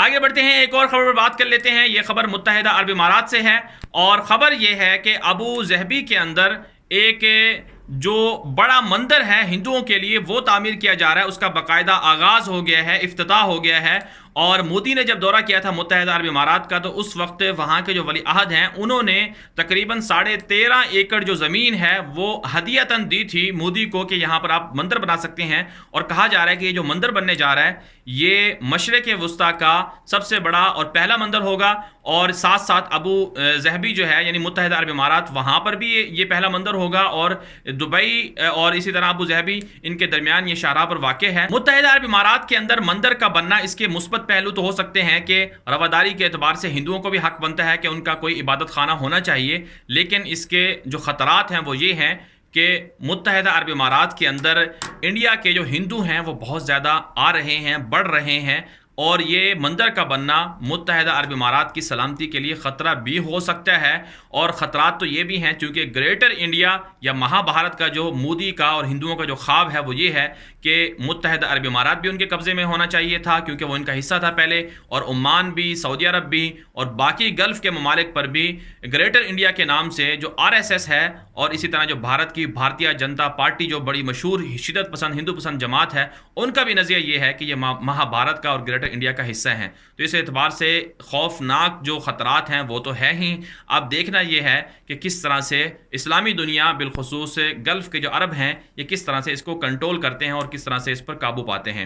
आगे बढ़ते हैं, एक और खबर पर बात कर लेते हैं। ये खबर मुत्तहिदा अरब इमारात से है और खबर ये है कि अबू ज़हबी के अंदर एक जो बड़ा मंदिर है हिंदुओं के लिए वो तामीर किया जा रहा है। उसका बाकायदा आगाज़ हो गया है, इफ्तिताह हो गया है। और मोदी ने जब दौरा किया था मुत्तहिदा अरब इमारात का, तो उस वक्त वहाँ के जो वली अहद हैं उन्होंने तकरीबन 13.5 एकड़ जो ज़मीन है वो हदियतन दी थी मोदी को कि यहाँ पर आप मंदिर बना सकते हैं। और कहा जा रहा है कि ये जो मंदिर बनने जा रहा है ये मशरिक़ वुस्ता का सबसे बड़ा और पहला मंदिर होगा। और साथ साथ अबू ज़हबी जो है यानी मुत्तहिदा अरब इमारात, वहाँ पर भी ये पहला मंदिर होगा। और दुबई और इसी तरह अबू ज़हबी, इनके दरमियान ये शाहराह पर वाक़ है। मुत्तहिदा अरब इमारात के अंदर मंदिर का बनना, इसके मुस्बत पहलू तो हो सकते हैं कि रवादारी के एतबार से हिंदुओं को भी हक बनता है कि उनका कोई इबादत खाना होना चाहिए, लेकिन इसके जो ख़तरात हैं वो ये हैं कि मुत्तहिदा अरब इमारात के अंदर इंडिया के जो हिंदू हैं वो बहुत ज़्यादा आ रहे हैं, बढ़ रहे हैं। और ये मंदिर का बनना मुत्तहिदा अरब इमारात की सलामती के लिए ख़तरा भी हो सकता है। और ख़तरात तो ये भी हैं क्योंकि ग्रेटर इंडिया या महाभारत का जो मोदी का और हिंदुओं का जो ख्वाब है वो ये है कि मुत्तहिदा अरब इमारात भी उनके कब्ज़े में होना चाहिए था, क्योंकि वो इनका हिस्सा था पहले। और ओमान भी, सऊदी अरब भी और बाकी गल्फ़ के ममालिक पर भी ग्रेटर इंडिया के नाम से जो RSS है और इसी तरह जो भारत की भारतीय जनता पार्टी जो बड़ी मशहूर शिदत पसंद हिंदू पसंद जमात है, उनका भी नज़रिया ये है कि ये महाभारत का और ग्रेटर इंडिया का हिस्सा हैं। तो इस एतबार से खौफनाक जो ख़तरात हैं वो तो है ही। अब देखना ये है कि किस तरह से इस्लामी दुनिया बिलखुसूस गल्फ़ के जो अरब हैं ये किस तरह से इसको कंट्रोल करते हैं और किस तरह से इस पर काबू पाते हैं।